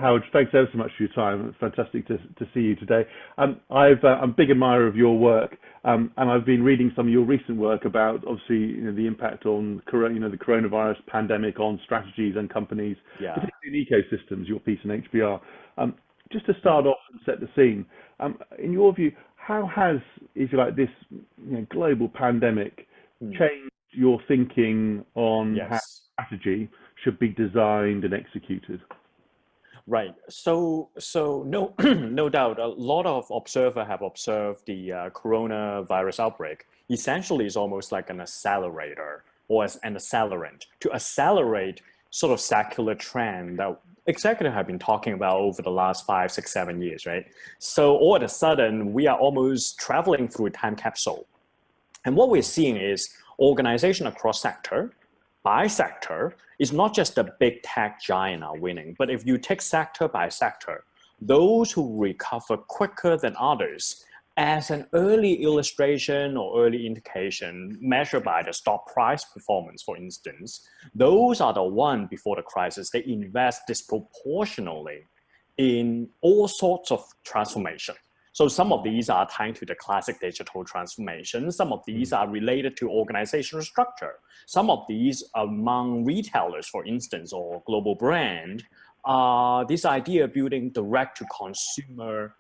Howard, thanks ever so much for your time. It's fantastic to see you today. I'm a big admirer of your work, and I've been reading some of your recent work about, obviously, the impact on the coronavirus pandemic on strategies and companies, Yeah. particularly in ecosystems. Your piece in HBR. Just to start off and set the scene, in your view, how has, if you like, this global pandemic Mm. changed your thinking on how Yes. strategy should be designed and executed? Right. So no, no doubt, a lot of observers have observed the coronavirus outbreak. Essentially, it's almost like an accelerator or as an accelerant to accelerate sort of secular trend that executives have been talking about over the last 5, 6, 7 years, right? So all of a sudden, we are almost traveling through a time capsule. And what we're seeing is organization across sector, by sector, is not just the big tech giant are winning, but if you take sector by sector, those who recover quicker than others, as an early illustration or early indication measured by the stock price performance, for instance, those are the one before the crisis, they invest disproportionately in all sorts of transformation. So some of these are tied to the classic digital transformation. Some of these are related to organizational structure. Some of these among retailers, for instance, or global brand, this idea of building direct to consumer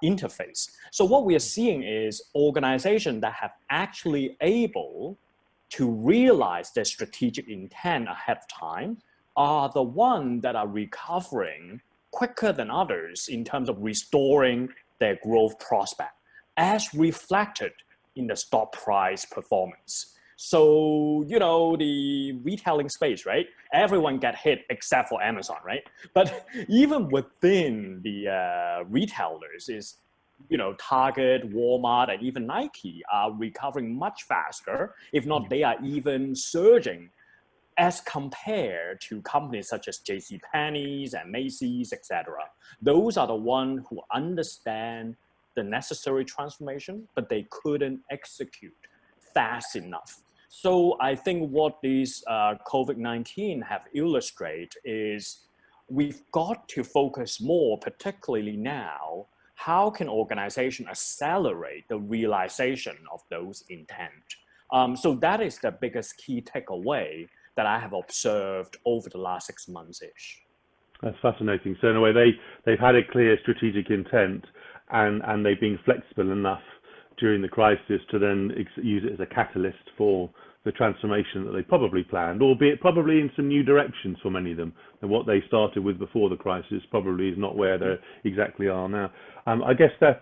interface. So what we are seeing is organizations that have actually able to realize their strategic intent ahead of time are the ones that are recovering quicker than others in terms of restoring their growth prospect, as reflected in the stock price performance. So, the retailing space, right? Everyone get hit except for Amazon, right? But even within the retailers Target, Walmart, and even Nike are recovering much faster. If not, they are even surging as compared to companies such as JCPenney's and Macy's, etc. Those are the ones who understand the necessary transformation, but they couldn't execute fast enough. So I think what these COVID-19 have illustrated is we've got to focus more, particularly now, how can organization accelerate the realization of those intent? So that is the biggest key takeaway that I have observed over the last 6 months-ish. That's fascinating. So in a way, they've had a clear strategic intent, and they've been flexible enough during the crisis to then use it as a catalyst for the transformation that they probably planned, albeit probably in some new directions for many of them. And what they started with before the crisis probably is not where they exactly are now. I guess that,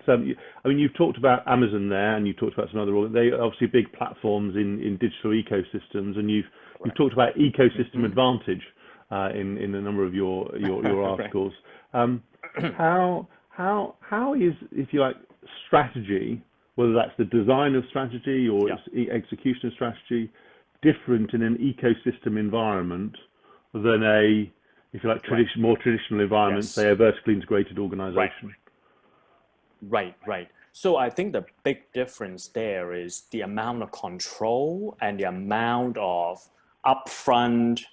you've talked about Amazon there, and you've talked about some other, they are obviously big platforms in digital ecosystems, and you've talked about ecosystem advantage in a number of your articles. How is, if you like, strategy, whether that's the design of strategy or its execution of strategy, different in an ecosystem environment than a, if you like, more traditional environment, say a vertically integrated organization? Right. So I think the big difference there is the amount of control and the amount of upfront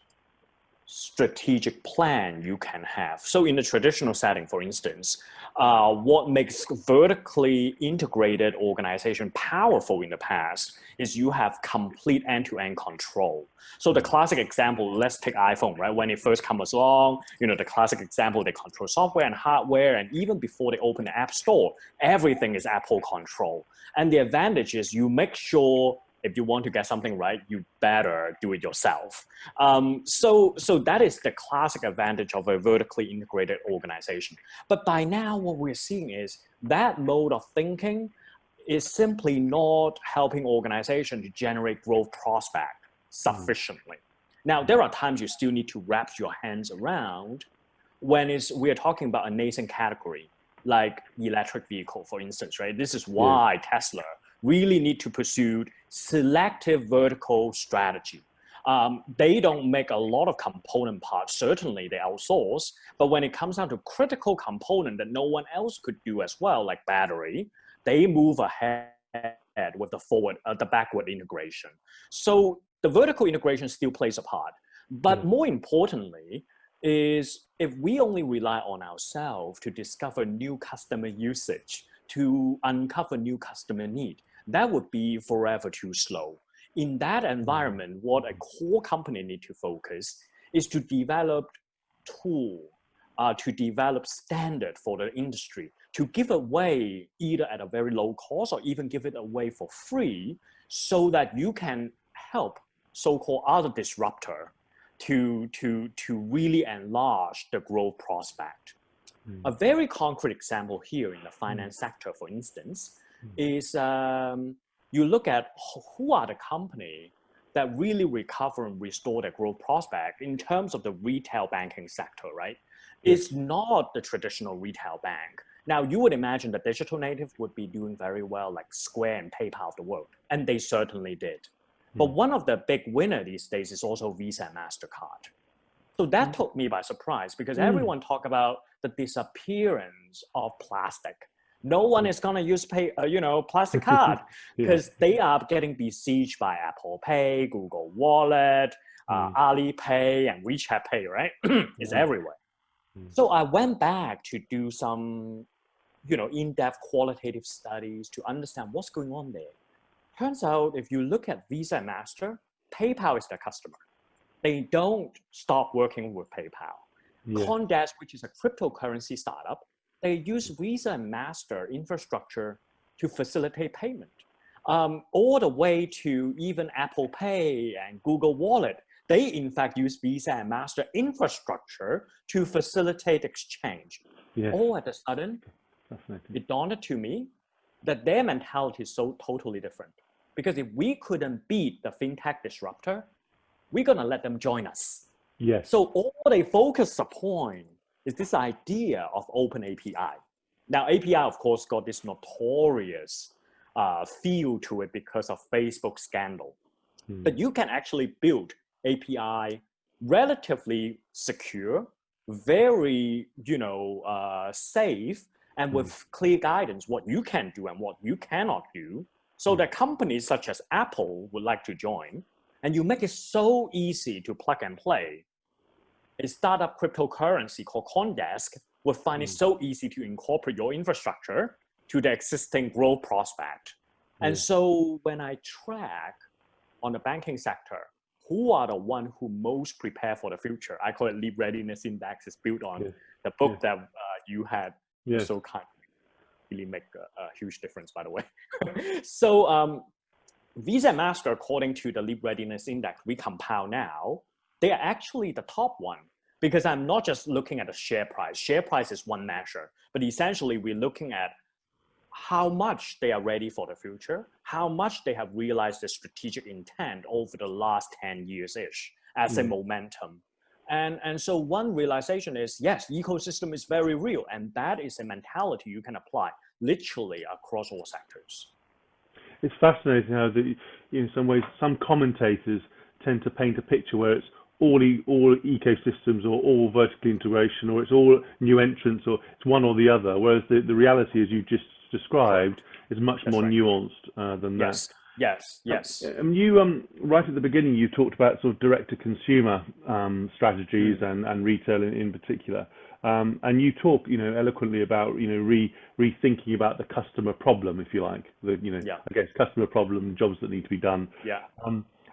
strategic plan you can have. So in the traditional setting, for instance, what makes vertically integrated organization powerful in the past is you have complete end-to-end control. So the classic example, let's take iPhone, right? When it first comes along, the classic example, they control software and hardware, and even before they open the App Store, everything is Apple control. And the advantage is you make sure if you want to get something right, you better do it yourself. So that is the classic advantage of a vertically integrated organization. But by now, what we're seeing is that mode of thinking is simply not helping organization to generate growth prospect sufficiently. Now, there are times you still need to wrap your hands around when we're talking about a nascent category, like electric vehicle, for instance, right? This is why Tesla really need to pursue selective vertical strategy. They don't make a lot of component parts. Certainly they outsource, but when it comes down to critical component that no one else could do as well, like battery, they move ahead with the backward integration. So the vertical integration still plays a part, but more importantly, is if we only rely on ourselves to discover new customer usage, to uncover new customer need, that would be forever too slow. In that environment, what a core company need to focus is to develop tool, to develop standard for the industry, to give away either at a very low cost or even give it away for free, so that you can help so-called other disruptor to really enlarge the growth prospect. A very concrete example here in the finance sector, for instance, is you look at who are the company that really recover and restore their growth prospect in terms of the retail banking sector, right? It's not the traditional retail bank. Now, you would imagine that digital native would be doing very well, like Square and PayPal of the world, and they certainly did. But one of the big winners these days is also Visa and MasterCard. So that took me by surprise, because everyone talk about the disappearance of plastic. No one is going to use plastic card because they are getting besieged by Apple Pay, Google Wallet, Alipay, and WeChat Pay, right? It's everywhere. So I went back to do some, in-depth qualitative studies to understand what's going on there. Turns out, if you look at Visa and Master, PayPal is their customer. They don't stop working with PayPal. CoinDesk, which is a cryptocurrency startup, they use Visa and Master infrastructure to facilitate payment. All the way to even Apple Pay and Google Wallet, they in fact use Visa and Master infrastructure to facilitate exchange. All at a sudden, it dawned to me that their mentality is so totally different. Because if we couldn't beat the fintech disruptor, we're gonna let them join us. So all they focus upon is this idea of open API. Now, API, of course, got this notorious feel to it because of Facebook scandal. But you can actually build API relatively secure, very, safe, and with clear guidance, what you can do and what you cannot do, so that companies such as Apple would like to join. And you make it so easy to plug and play. A startup cryptocurrency called CoinDesk would find it so easy to incorporate your infrastructure to the existing growth prospect. And so when I track on the banking sector, who are the one who most prepare for the future? I call it Leap Readiness Index. It's built on the book that you had so kind really make a huge difference, by the way. So Visa and Master, according to the Leap Readiness Index we compile now, they are actually the top one, because I'm not just looking at the share price. Share price is one measure, but essentially we're looking at how much they are ready for the future, how much they have realized the strategic intent over the last 10 years-ish as a momentum. And so one realization is, yes, ecosystem is very real, and that is a mentality you can apply literally across all sectors. It's fascinating how, in some ways, some commentators tend to paint a picture where it's all ecosystems or all vertical integration, or it's all new entrants, or it's one or the other, whereas the reality, as you just described, is much more nuanced than that. Yes. You, right at the beginning, you talked about sort of direct-to-consumer strategies and retail in particular. And you talk, eloquently about, rethinking about the customer problem, if you like, I guess customer problem, jobs that need to be done.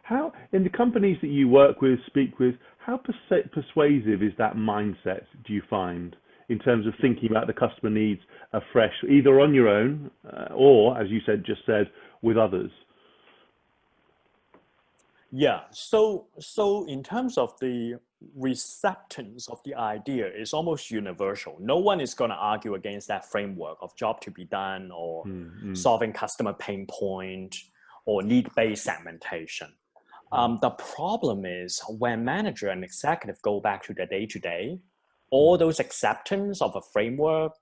How, in the companies that you work with, speak with, how persuasive is that mindset, do you find, in terms of thinking about the customer needs afresh, either on your own or, as you just said, with others? Yeah, so in terms of the receptance of the idea, it's almost universal. No one is going to argue against that framework of job to be done, or solving customer pain point, or need-based segmentation. The problem is when manager and executive go back to their day-to-day, all those acceptance of a framework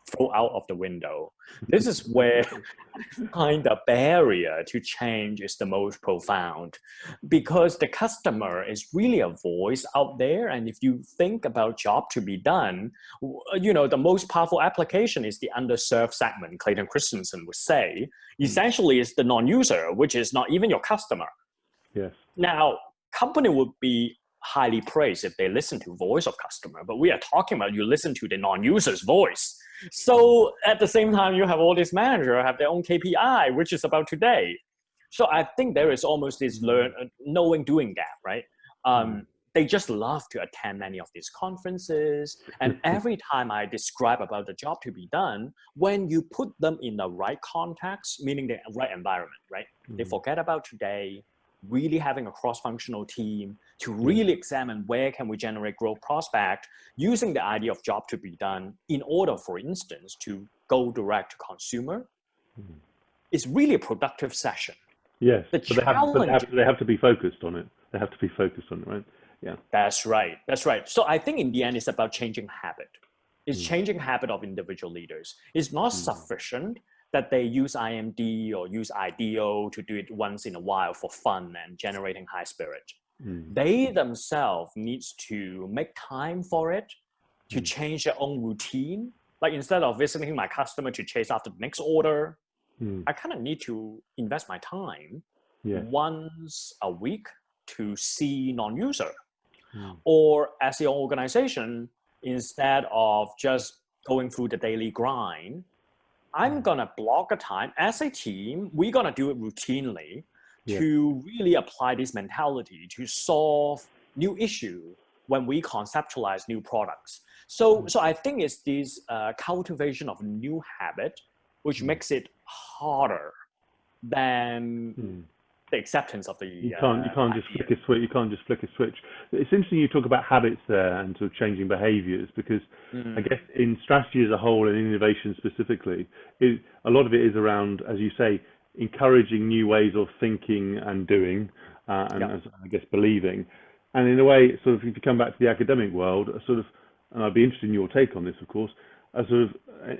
throw out of the window. This is where I find the barrier to change is the most profound, because the customer is really a voice out there. And if you think about job to be done, the most powerful application is the underserved segment, Clayton Christensen would say. Essentially, it's the non-user, which is not even your customer. Yes. Now, company would be highly praised if they listen to voice of customer, but we are talking about you listen to the non-user's voice. So at the same time, you have all these managers have their own KPI, which is about today. So I think there is almost this knowing doing gap, right? They just love to attend many of these conferences. And every time I describe about the job to be done, when you put them in the right context, meaning the right environment, right? They forget about today, really having a cross-functional team to really examine where can we generate growth prospect using the idea of job to be done in order, for instance, to go direct to consumer. It's really a productive session. Yes, but they have to be focused on it. They have to be focused on it, right? Yeah. That's right. That's right. So I think in the end, it's about changing habit. It's changing habit of individual leaders. It's not sufficient that they use IMD or use IDEO to do it once in a while for fun and generating high spirit. They themselves needs to make time for it, to change their own routine. Like instead of visiting my customer to chase after the next order, I kind of need to invest my time once a week to see non-user. Or as the organization, instead of just going through the daily grind, I'm going to block a time as a team. We're going to do it routinely to really apply this mentality to solve new issue when we conceptualize new products. So I think it's this cultivation of new habit, which makes it harder than the acceptance of the you can't just flick a switch. You can't just flick a switch. It's interesting you talk about habits there and sort of changing behaviours, because I guess in strategy as a whole and innovation specifically, a lot of it is around, as you say, encouraging new ways of thinking and doing, and I guess believing. And in a way, sort of, if you come back to the academic world, and I'd be interested in your take on this, of course, a sort of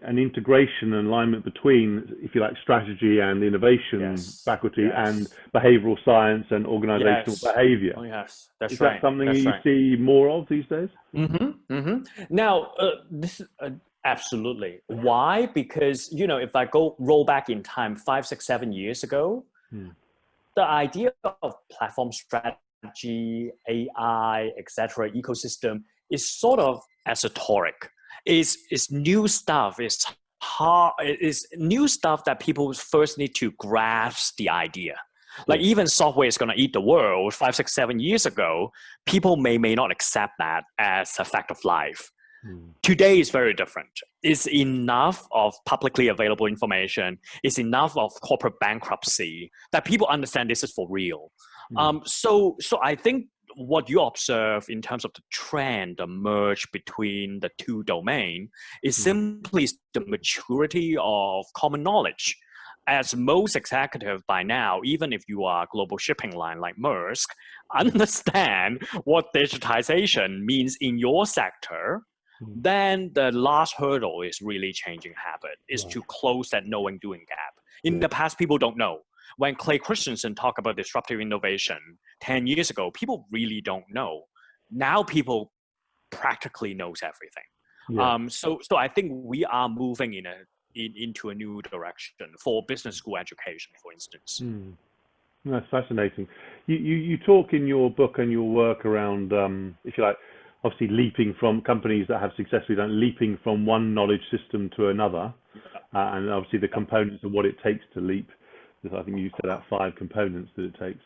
an integration and alignment between, if you like, strategy and innovation faculty and behavioral science and organizational behavior. Oh, yes, that's Is that something you see more of these days? Now, this is absolutely. Why? Because, if I roll back in time 5, 6, 7 years ago, the idea of platform strategy, AI, etc., ecosystem is sort of esoteric. It's new stuff. It's hard. It's new stuff that people first need to grasp the idea. Like even software is going to eat the world 5, 6, 7 years ago. People may not accept that as a fact of life. Today is very different. It's enough of publicly available information. It's enough of corporate bankruptcy that people understand this is for real. So I think what you observe in terms of the trend, the merge between the two domains, is simply the maturity of common knowledge. As most executives by now, even if you are a global shipping line like Maersk, understand what digitization means in your sector, then the last hurdle is really changing habit, is to close that knowing doing gap. In the past, people don't know. When Clay Christensen talked about disruptive innovation 10 years ago, people really don't know. Now people practically knows everything. So I think we are moving into a new direction for business school education, for instance. That's fascinating. You talk in your book and your work around, if you like, obviously leaping from companies that have successfully done, leaping from one knowledge system to another, and obviously the components of what it takes to leap. I think you set out 5 components that it takes.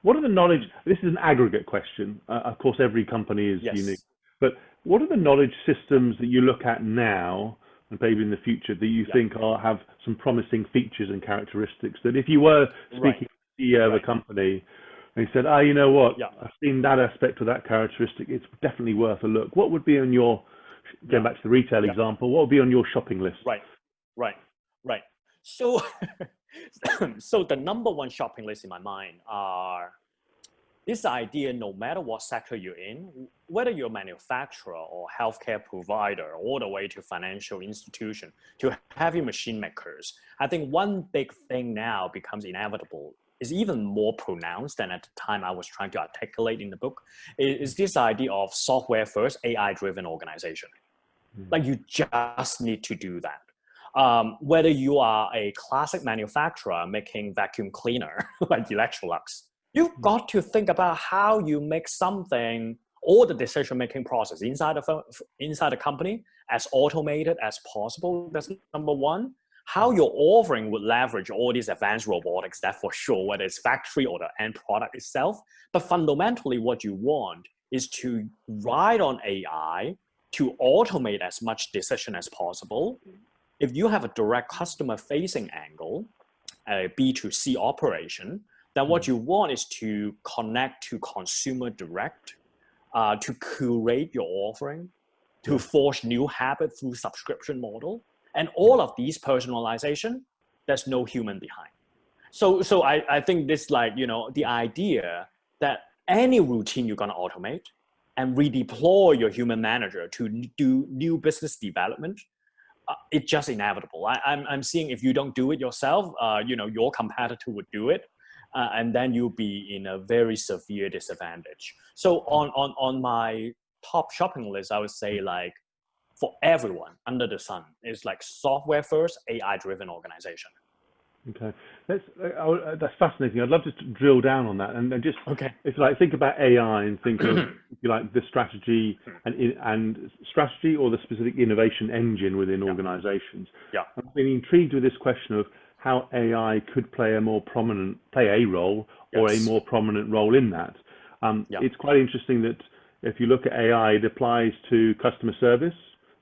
What are the knowledge? This is an aggregate question. Of course, every company is unique. But what are the knowledge systems that you look at now, and maybe in the future, that you think have some promising features and characteristics that if you were speaking to the CEO of a company and you said, you know what, I've seen that aspect of that characteristic, it's definitely worth a look. What would be on your, going back to the retail example, what would be on your shopping list? Right. So, so the number one shopping list in my mind are this idea, no matter what sector you're in, whether you're a manufacturer or healthcare provider, all the way to financial institution, to heavy machine makers. I think one big thing now becomes inevitable, is even more pronounced than at the time I was trying to articulate in the book, is this idea of software first, AI-driven organization. Like you just need to do that. Whether you are a classic manufacturer making vacuum cleaner like Electrolux, You've got to think about how you make something, all the decision-making process inside the company as automated as possible. That's number one. How your offering would leverage all these advanced robotics, that for sure, whether it's factory or the end product itself. But fundamentally, what you want is to ride on AI to automate as much decision as possible. If you have a direct customer-facing angle, a B2C operation, then what you want is to connect to consumer direct, to curate your offering, to forge new habits through subscription model. And all of these personalization, there's no human behind. So I think this, like, you know, the idea that any routine you're going to automate and redeploy your human manager to do new business development, it's just inevitable. I'm seeing if you don't do it yourself, you know, your competitor would do it. And then you'll be in a very severe disadvantage. So on my top shopping list, I would say, like, for everyone under the sun, is like software first, AI driven organization. Okay, that's fascinating. I'd love to drill down on that and just, Okay. if you like, think about AI and think of, if you like, the strategy and strategy or the specific innovation engine within organizations. Yeah. I've been intrigued with this question of how AI could play a role or a more prominent role in that. It's quite interesting that if you look at AI, it applies to customer service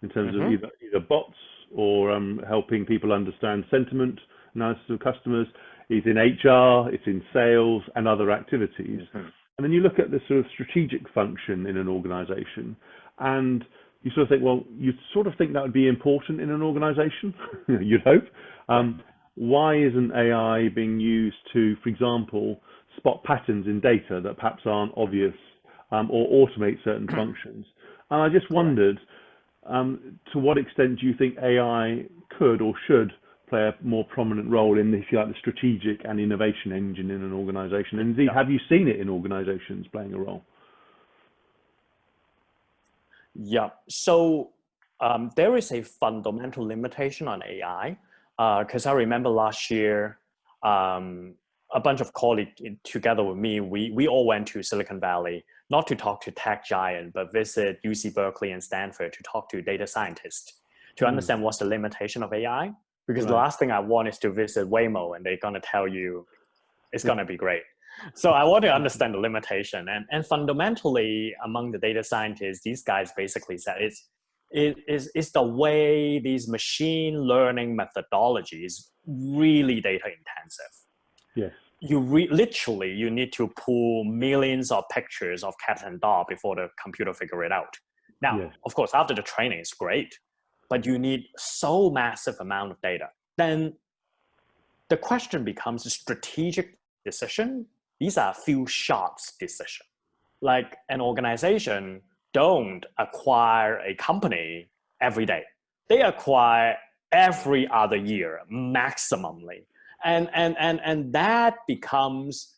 in terms of either bots or helping people understand sentiment analysis of customers. It's in HR, it's in sales and other activities. And then you look at the sort of strategic function in an organization, and you sort of think, well, you'd sort of think that would be important in an organization, you'd hope. Why isn't AI being used to, for example, spot patterns in data that perhaps aren't obvious, or automate certain functions? And I just wondered, to what extent do you think AI could or should play a more prominent role in, if you like, the strategic and innovation engine in an organization? And indeed, have you seen it in organizations playing a role? Yeah, so there is a fundamental limitation on AI. Because I remember last year, a bunch of colleagues together with me, we all went to Silicon Valley, not to talk to tech giant, but visit UC Berkeley and Stanford to talk to data scientists to understand what's the limitation of AI. Because the last thing I want is to visit Waymo and they're going to tell you it's going to be great. So I want to understand the limitation. And fundamentally, among the data scientists, these guys basically said it's the way these machine learning methodologies really data intensive. Yes. You literally, you need to pull millions of pictures of cat and dog before the computer figure it out. Now, of course, after the training, it's great, but you need so massive amount of data. Then the question becomes a strategic decision. These are few shots decision. Like an organization don't acquire a company every day. They acquire every other year, maximally. And that becomes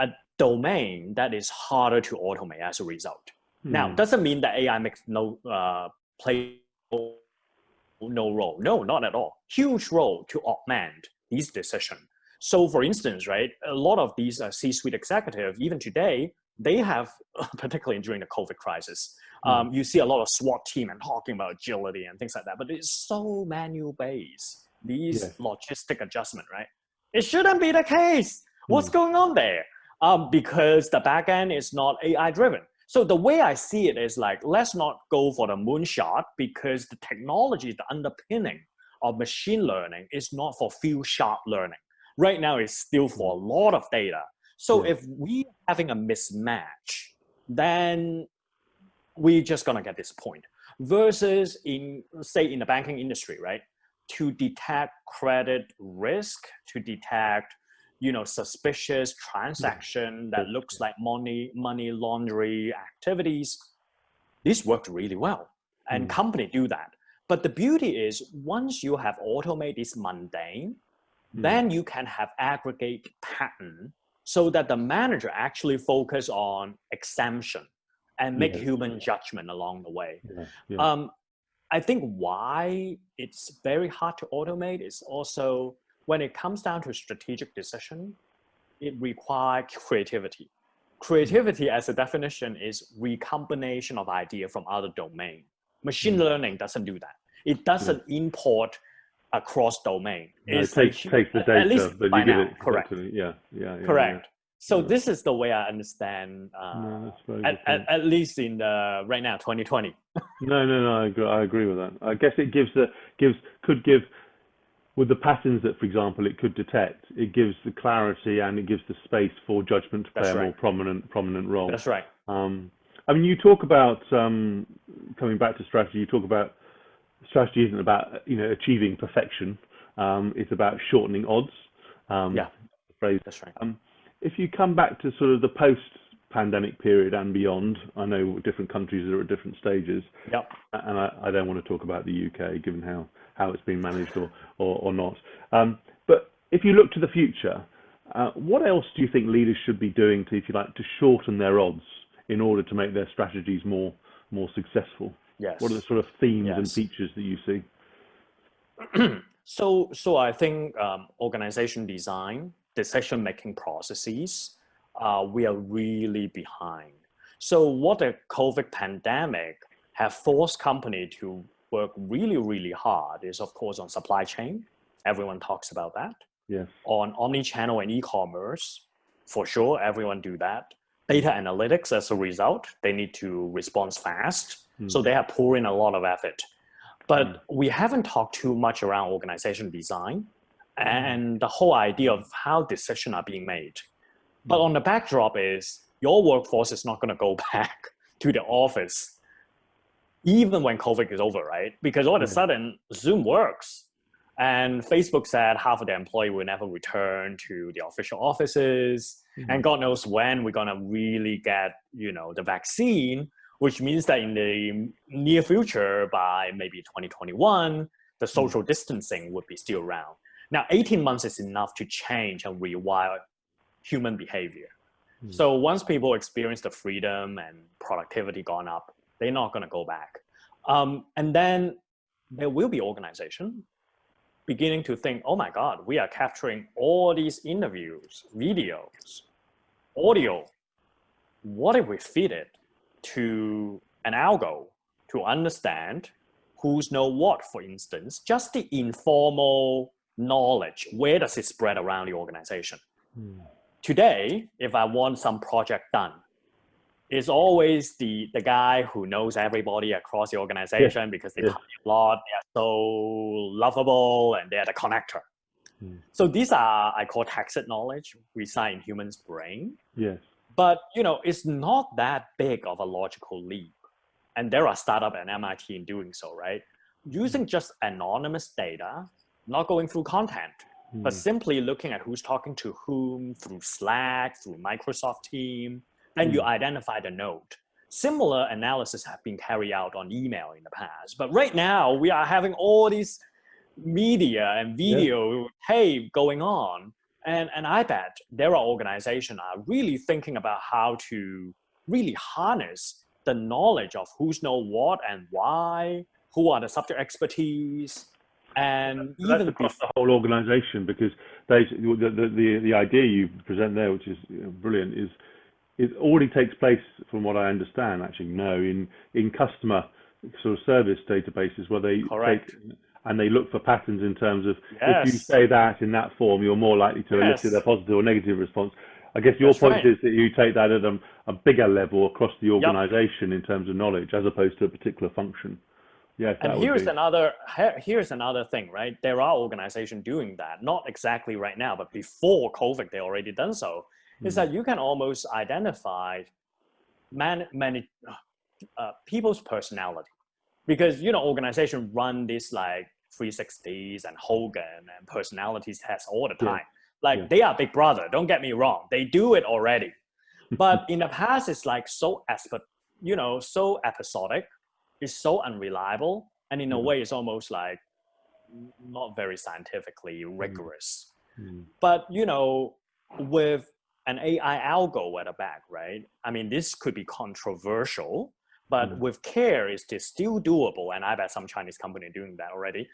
a domain that is harder to automate as a result. Now, doesn't mean that AI makes play no role. No, not at all. Huge role to augment these decisions. So for instance, right, a lot of these C-suite executives, even today, they have, particularly during the COVID crisis, you see a lot of SWAT team and talking about agility and things like that, but it's so manual based, these logistic adjustment, right? It shouldn't be the case. What's going on there? Because the backend is not AI driven. So the way I see it is like, let's not go for the moonshot, because the technology, the underpinning of machine learning is not for few shot learning. Right now, it's still for a lot of data. So if we're having a mismatch, then we're just gonna get disappointed. Versus in, say, in the banking industry, right? To detect credit risk, to detect, suspicious transaction that looks like money laundering activities, this worked really well. And company do that. But the beauty is, once you have automated this mundane, then you can have aggregate pattern so that the manager actually focus on exemption and make human judgment along the way. I think why it's very hard to automate is also when it comes down to strategic decision, it requires creativity. Creativity, as a definition, is recombination of idea from other domain. Machine learning doesn't do that. It doesn't import across domain. No, It's takes the at least data, but by you give now, it correct. effectively. Yeah. Correct. So Yeah. this is the way I understand, No, that's very good point. at least in the right now, 2020. No, I agree with that. I guess it could give with the patterns that, for example, it could detect. It gives the clarity and it gives the space for judgment to play That's a more right. prominent role. That's right. I mean, you talk about coming back to strategy. You talk about strategy isn't about achieving perfection. It's about shortening odds. Yeah, Phrase. that's right. If you come back to sort of the post-pandemic period and beyond, I know different countries are at different stages, Yep. and I don't want to talk about the UK given how it's been managed or not. But if you look to the future, what else do you think leaders should be doing to, if you like, to shorten their odds in order to make their strategies more successful? Yes. What are the sort of themes and Yes. features that you see? So I think organization design, decision-making processes, we are really behind. So what the COVID pandemic have forced company to work really, really hard is, of course, on supply chain. Everyone talks about that. Yes. On omni-channel and e-commerce, for sure, everyone do that. Data analytics, as a result, they need to respond fast. So they have poured in a lot of effort. But we haven't talked too much around organization design and the whole idea of how decisions are being made. But on the backdrop is your workforce is not going to go back to the office even when COVID is over, right? Because all of a sudden Zoom works and Facebook said half of their employee will never return to the official offices. And God knows when we're going to really get, the vaccine, which means that in the near future, by maybe 2021, the social distancing would be still around. Now, 18 months is enough to change and rewire human behavior. So once people experience the freedom and productivity gone up, they're not going to go back. And then there will be organization beginning to think, oh my God, we are capturing all these interviews, videos, audio. What if we feed it to an algo to understand who's know what, for instance, just the informal knowledge, where does it spread around the organization? Today, if I want some project done, it's always the guy who knows everybody across the organization because they talk a lot, they are so lovable, and they're the connector. So these are, I call tacit knowledge, reside in humans' brain. Yes. But, it's not that big of a logical leap. And there are startups at MIT in doing so, right? Using just anonymous data, not going through content, but simply looking at who's talking to whom through Slack, through Microsoft Teams, then you identify the node. Similar analysis have been carried out on email in the past. But right now, we are having all these media and video tape going on. And I bet there are organizations are really thinking about how to really harness the knowledge of who's know what and why, who are the subject expertise, and that's across the whole organization, because the idea you present there, which is brilliant, is it already takes place, from what I understand, actually, in customer sort of service databases where they take and they look for patterns in terms of if you say that in that form, you're more likely to elicit a positive or negative response. I guess your point is that you take that at a bigger level across the organization in terms of knowledge, as opposed to a particular function. Yes, and here's another thing, right? There are organizations doing that, not exactly right now, but before COVID, they already done so. Is that you can almost identify people's personality, because organizations run this like 360s and Hogan and personalities tests all the time. They are Big Brother. Don't get me wrong; they do it already. But in the past, it's like so episodic. It's so unreliable, and in a way, it's almost like not very scientifically rigorous. But with an AI algo at the back, right? I mean, this could be controversial, but with care, it's still doable. And I bet some Chinese company are doing that already.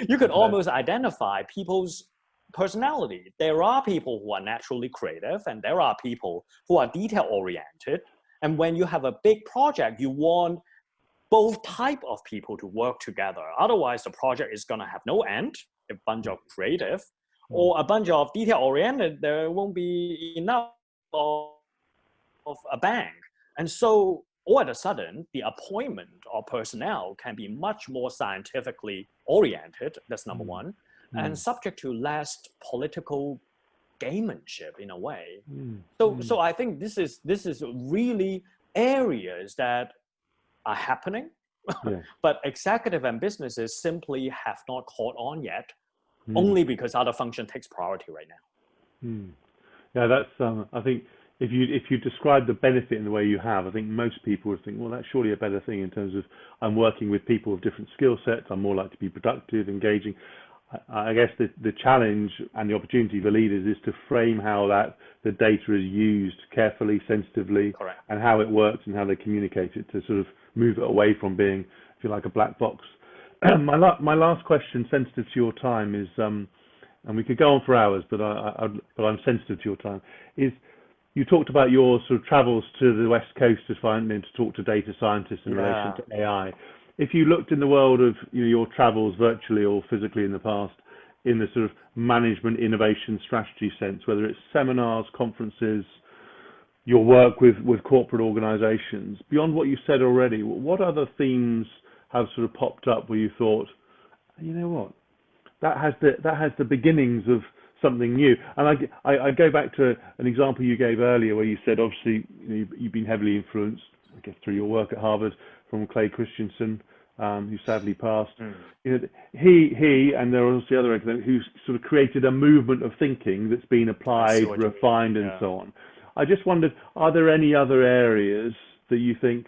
You could almost identify people's personality. There are people who are naturally creative, and there are people who are detail oriented. And when you have a big project, you want both type of people to work together. Otherwise, the project is going to have no end. A bunch of creative or a bunch of detail oriented, there won't be enough of a bang. And so all of a sudden, the appointment of personnel can be much more scientifically oriented. That's number one, and subject to less political gamemanship in a way. So I think this is really areas that are happening, but executive and businesses simply have not caught on yet, only because other function takes priority right now. Yeah, that's I think if you describe the benefit in the way you have, I think most people would think, well, that's surely a better thing in terms of I'm working with people with different skill sets, I'm more likely to be productive, engaging. I guess the challenge and the opportunity for leaders is to frame how the data is used carefully, sensitively, Correct. and how it works and how they communicate it to sort of move it away from being, if you like, a black box. My last question, sensitive to your time, is, and we could go on for hours, but I'm sensitive to your time, is you talked about your sort of travels to the West Coast to talk to data scientists in relation to AI. If you looked in the world of your travels virtually or physically in the past, in the sort of management innovation strategy sense, whether it's seminars, conferences, your work with corporate organizations, beyond what you said already, what other themes have sort of popped up where you thought, you know what, that has the beginnings of something new? And I go back to an example you gave earlier where you said, obviously, you've been heavily influenced, I guess, through your work at Harvard from Clay Christensen, who sadly passed. He and there are also other academics who sort of created a movement of thinking that's been applied, refined, and so on. I just wondered, are there any other areas that you think,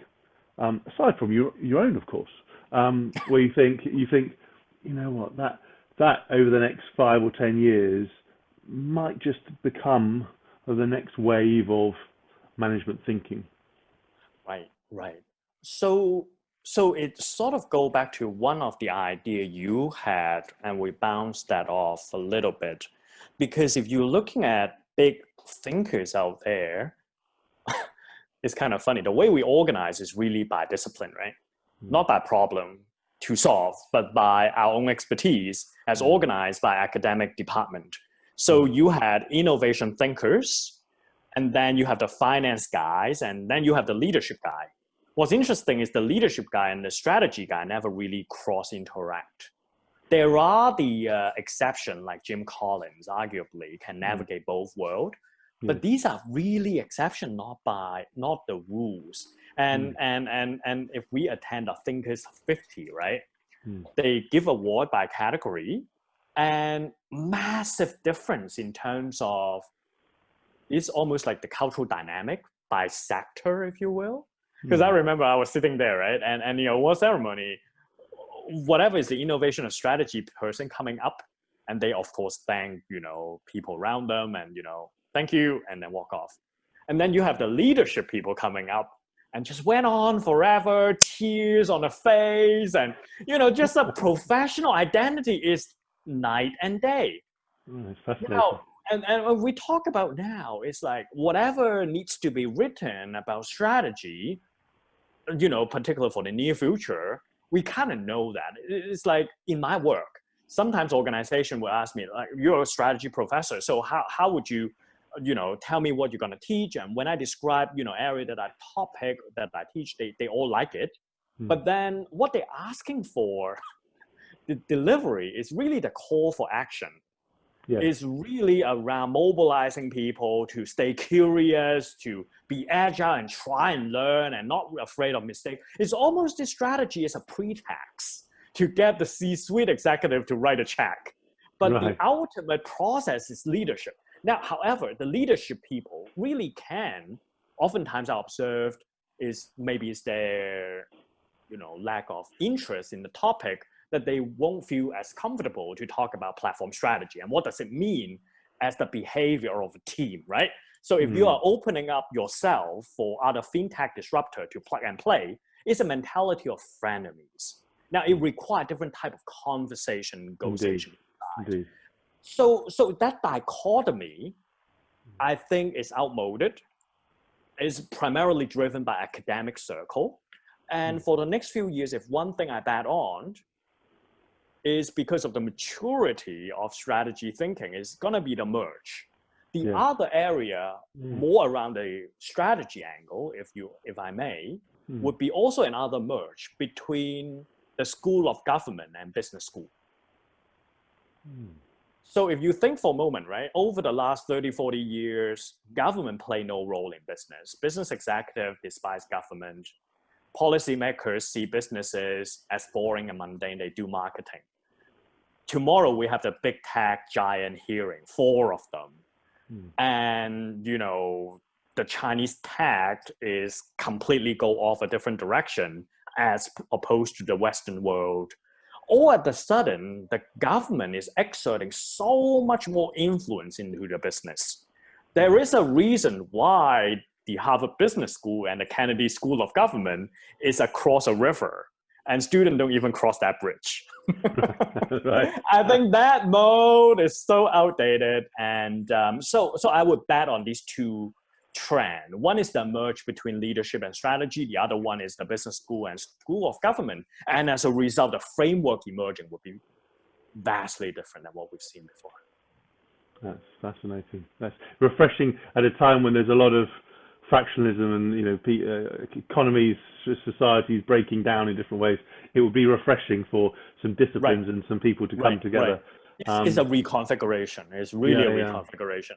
aside from your own, of course, where you think, you know what, that over the next 5 or 10 years might just become the next wave of management thinking? Right. So it sort of go back to one of the idea you had, and we bounced that off a little bit, because if you're looking at big thinkers out there, it's kind of funny. The way we organize is really by discipline, right? Not by problem to solve, but by our own expertise as organized by academic department. So you had innovation thinkers, and then you have the finance guys, and then you have the leadership guy. What's interesting is the leadership guy and the strategy guy never really cross-interact. There are the exception, like Jim Collins, arguably, can navigate both worlds. But these are really exception, not the rules. And if we attend a Thinkers 50, right? They give award by category, and massive difference in terms of, it's almost like the cultural dynamic by sector, if you will. Because I remember I was sitting there, right? And one ceremony, whatever is the innovation or strategy person coming up, and they of course thank people around them and thank you, and then walk off. And then you have the leadership people coming up and just went on forever, tears on the face, and just a professional identity is night and day. It's fascinating. And we talk about now, it's like whatever needs to be written about strategy, particularly for the near future, we kind of know that. It's like in my work, sometimes organization will ask me, like, you're a strategy professor, so how would you, tell me what you're going to teach? And when I describe, area topic that I teach, they all like it. But then what they're asking for, the delivery is really the call for action. Is really around mobilizing people to stay curious, to be agile and try and learn and not afraid of mistakes. It's almost the strategy is a pretext to get the C-suite executive to write a check. But the ultimate process is leadership. Now, however, the leadership people really can, oftentimes I observed, is maybe it's their lack of interest in the topic, that they won't feel as comfortable to talk about platform strategy. And what does it mean as the behavior of a team, right? So if you are opening up yourself for other fintech disruptor to plug and play, it's a mentality of frenemies. Now, it requires different type of conversation, negotiation. Indeed. So that dichotomy, I think, is outmoded, is primarily driven by academic circle. And for the next few years, if one thing I bet on is because of the maturity of strategy thinking, is going to be the merge. The other area, more around the strategy angle, if I may, would be also another merge between the School of Government and business school. So if you think for a moment, right, over the last 30, 40 years, government play no role in business. Business executive despise government. Policymakers see businesses as boring and mundane. They do marketing. Tomorrow we have the big tech giant hearing, 4 of them. And, you know, the Chinese tech is completely go off a different direction as opposed to the Western world. All at the sudden, the government is exerting so much more influence into the business. There is a reason why the Harvard Business School and the Kennedy School of Government is across a river, and students don't even cross that bridge. Right. I think that mode is so outdated, and so I would bet on these two trends. One is the merge between leadership and strategy. The other one is the business school and school of government. And as a result, the framework emerging would be vastly different than what we've seen before. That's fascinating. That's refreshing at a time when there's a lot of fractionalism and, you know, economies, societies breaking down in different ways. It would be refreshing for some disciplines and some people to come together. It's a reconfiguration. It's really a reconfiguration.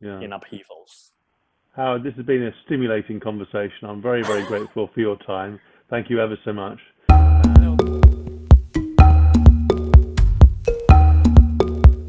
In upheavals. Howard, this has been a stimulating conversation. I'm very, very grateful for your time. Thank you ever so much.